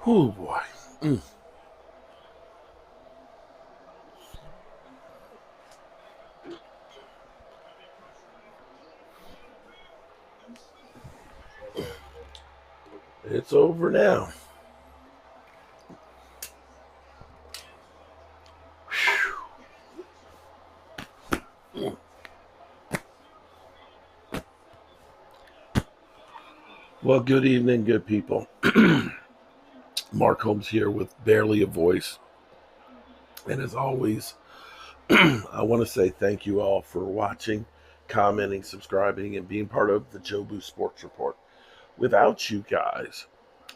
Oh boy. Mm. It's over now. Well, good evening, good people. Mark Holmes here with barely a voice. And as always, I want to say thank you all for watching, commenting, subscribing, and being part of the Jobu Sports Report. Without you guys,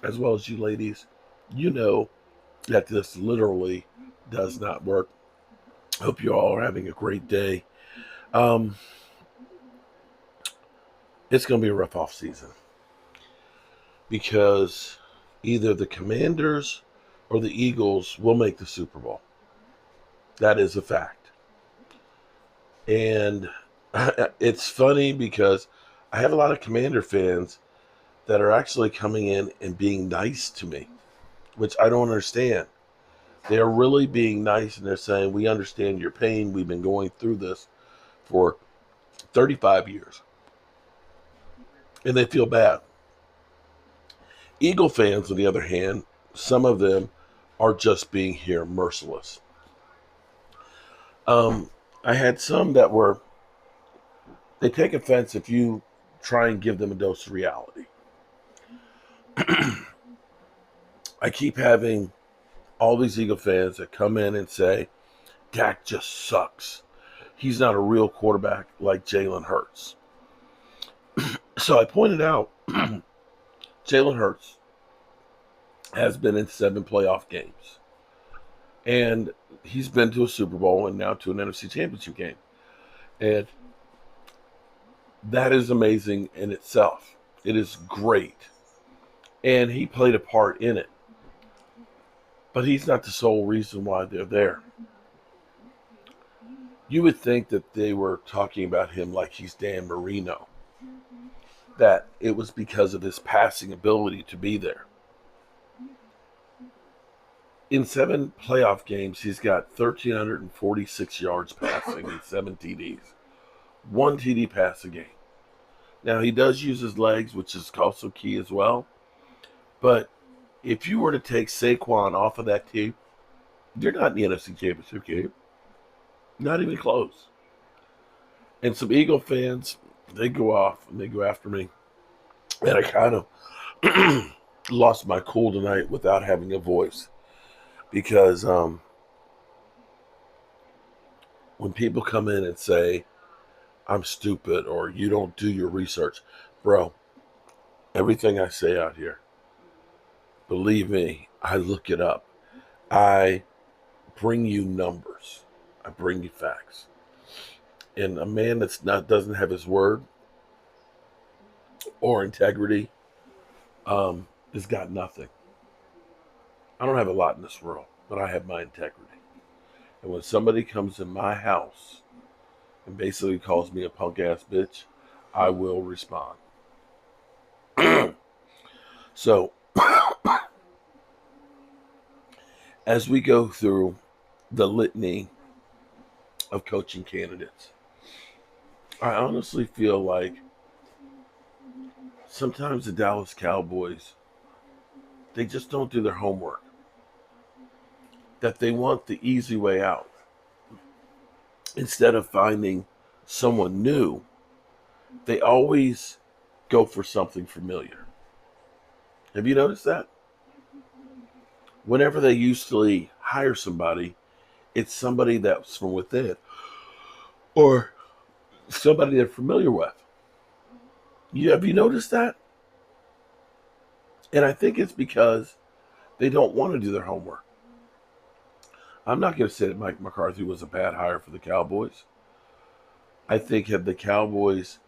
as well as you ladies, you know that this literally does not work. Hope you all are having a great day. Um, it's going to be a rough off season because either the Commanders or the Eagles will make the Super Bowl. That is a fact. And it's funny because I have a lot of Commander fans that are actually coming in and being nice to me, which I don't understand. They are really being nice and they're saying, "We understand your pain. We've been going through this for 35 years." And they feel bad. Eagle fans, on the other hand, some of them are just being here merciless. Um, I had some that were, they take offense if you try and give them a dose of reality. I keep having all these Eagle fans that come in and say, Dak just sucks. He's not a real quarterback like Jalen Hurts. So I pointed out Jalen Hurts has been in 7 playoff games. And he's been to a Super Bowl and now to an NFC Championship game. And that is amazing in itself. It is great. And he played a part in it. But he's not the sole reason why they're there. You would think that they were talking about him like he's Dan Marino, that it was because of his passing ability to be there. In 7 playoff games, he's got 1,346 yards passing and 7 TDs. One TD pass a game. Now, he does use his legs, which is also key as well. But if you were to take Saquon off of that team, you're not in the NFC Championship game. Not even close. And some Eagle fans, they go off and they go after me. And I kind of lost my cool tonight without having a voice. Because when people come in and say, I'm stupid or you don't do your research, bro, everything I say out here, believe me, I look it up. I bring you numbers. I bring you facts. And a man that's not doesn't have his word or integrity has got nothing. I don't have a lot in this world, but I have my integrity. And when somebody comes in my house and basically calls me a punk ass bitch, I will respond. So as we go through the litany of coaching candidates, I honestly feel like sometimes the Dallas Cowboys, they just don't do their homework. That they want the easy way out. Instead of finding someone new, they always go for something familiar. Have you noticed that? Whenever they usually hire somebody, it's somebody that's from within or somebody they're familiar with. Have you noticed that? And I think it's because they don't want to do their homework. I'm not going to say that Mike McCarthy was a bad hire for the Cowboys. I think had the Cowboys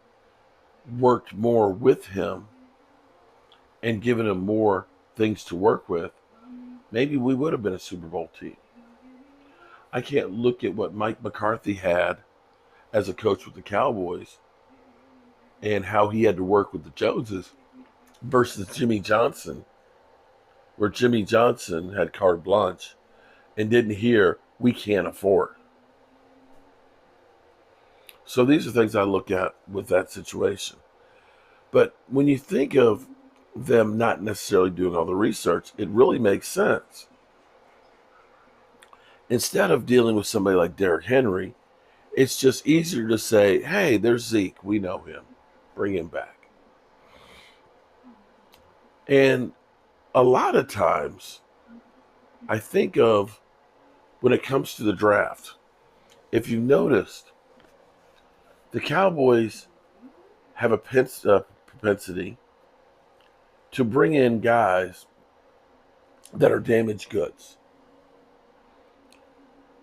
worked more with him and given him more things to work with, maybe we would have been a Super Bowl team. I can't look at what Mike McCarthy had as a coach with the Cowboys and how he had to work with the Joneses versus Jimmy Johnson where Jimmy Johnson had carte blanche and didn't hear, we can't afford. So these are things I look at with that situation. But when you think of them not necessarily doing all the research, it really makes sense. Instead of dealing with somebody like Derrick Henry, it's just easier to say, hey, there's Zeke. We know him. Bring him back. And a lot of times, I think of when it comes to the draft, if you've noticed, the Cowboys have a propensity to bring in guys that are damaged goods.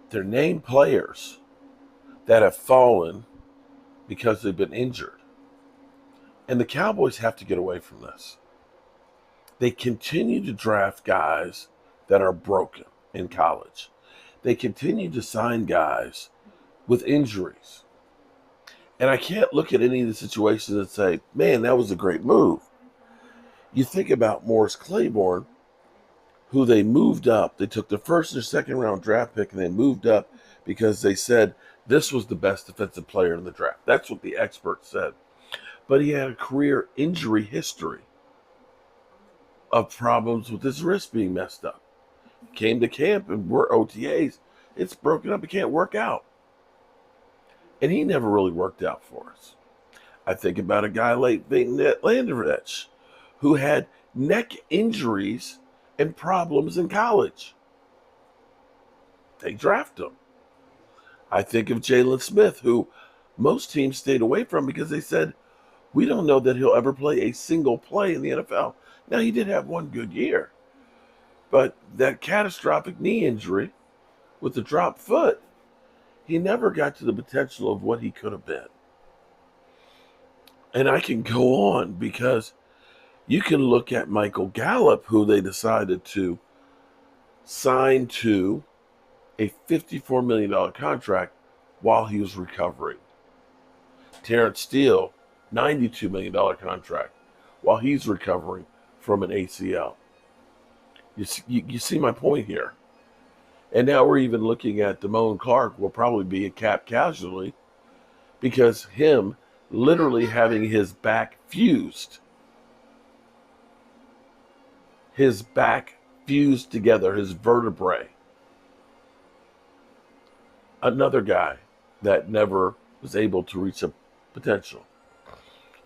They're named players that have fallen because they've been injured. And the Cowboys have to get away from this. They continue to draft guys that are broken in college. They continue to sign guys with injuries. And I can't look at any of the situations and say, man, that was a great move. You think about Morris Claiborne, who they moved up. They took the first or second round draft pick and they moved up because they said this was the best defensive player in the draft. That's what the experts said. But he had a career injury history of problems with his wrist being messed up. Came to camp and we're OTAs. It's broken up. It can't work out. And he never really worked out for us. I think about a guy like Landrovich, who had neck injuries and problems in college. They draft him. I think of Jalen Smith, who most teams stayed away from because they said, we don't know that he'll ever play a single play in the NFL. Now, he did have one good year, but that catastrophic knee injury with the dropped foot, he never got to the potential of what he could have been. And I can go on because you can look at Michael Gallup, who they decided to sign to a $54 million contract while he was recovering. Terrence Steele, $92 million contract while he's recovering from an ACL. You see my point here. And now we're even looking at Damone Clark will probably be a cap casualty because him literally having his back fused together, his vertebrae. Another guy that never was able to reach a potential.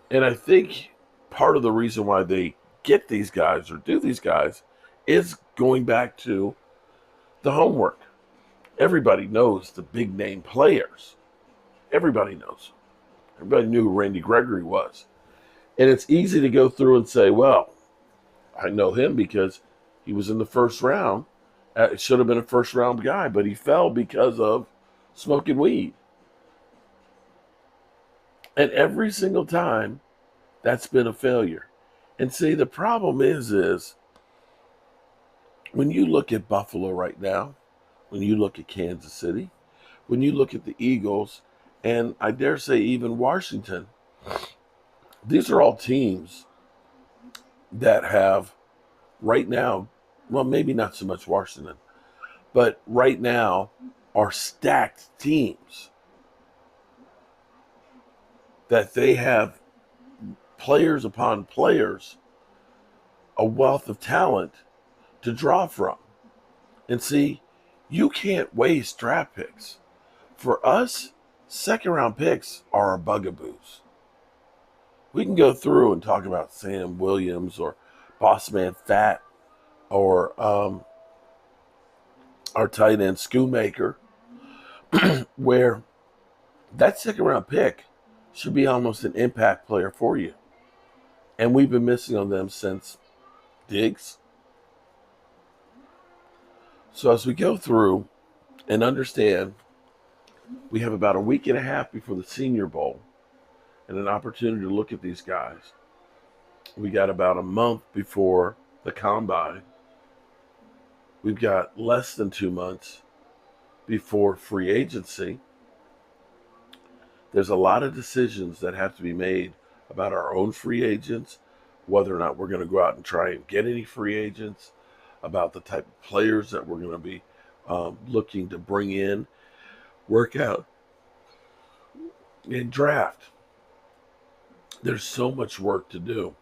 And I think part of the reason why they get these guys or do these guys is going back to the homework. Everybody knows the big name players. Everybody knows. Everybody knew who Randy Gregory was. And it's easy to go through and say, well, I know him because he was in the first round. It should have been a first round guy, but he fell because of smoking weed. And every single time, that's been a failure. And see, the problem is when you look at Buffalo right now, when you look at Kansas City, when you look at the Eagles, and I dare say even Washington, these are all teams that have right now, well, maybe not so much Washington, but right now are stacked teams that they have players upon players, a wealth of talent to draw from. And see, you can't waste draft picks. For us, second round picks are our bugaboos. We can go through and talk about Sam Williams or Bossman Fat or our tight end Schoonmaker, where that second round pick should be almost an impact player for you. And we've been missing on them since Diggs. So as we go through and understand, we have about a week and a half before the Senior Bowl and an opportunity to look at these guys. We got about a month before the Combine. We've got less than 2 months before free agency. There's a lot of decisions that have to be made about our own free agents, whether or not we're going to go out and try and get any free agents, about the type of players that we're going to be looking to bring in, work out, and draft. There's so much work to do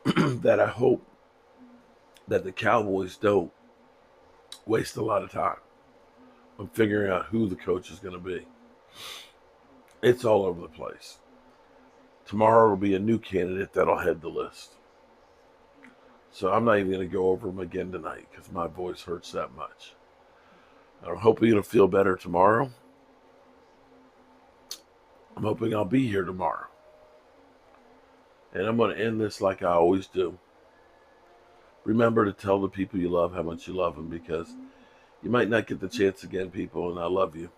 that I hope that the Cowboys don't waste a lot of time on figuring out who the coach is going to be. It's all over the place. Tomorrow will be a new candidate that'll head the list. So I'm not even going to go over them again tonight because my voice hurts that much. I'm hoping it'll feel better tomorrow. I'm hoping I'll be here tomorrow. And I'm going to end this like I always do. Remember to tell the people you love how much you love them, because you might not get the chance again, people, and I love you.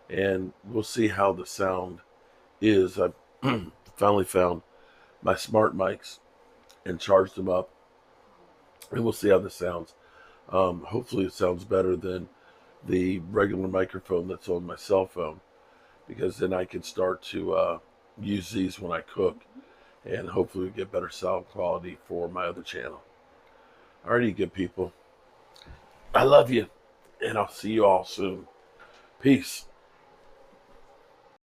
And we'll see how the sound is. I finally found my smart mics and charged them up, and we'll see how this sounds. Hopefully it sounds better than the regular microphone that's on my cell phone, because then I can start to use these when I cook, and hopefully get better sound quality for my other channel. Alrighty, good people. I love you, and I'll see you all soon. Peace.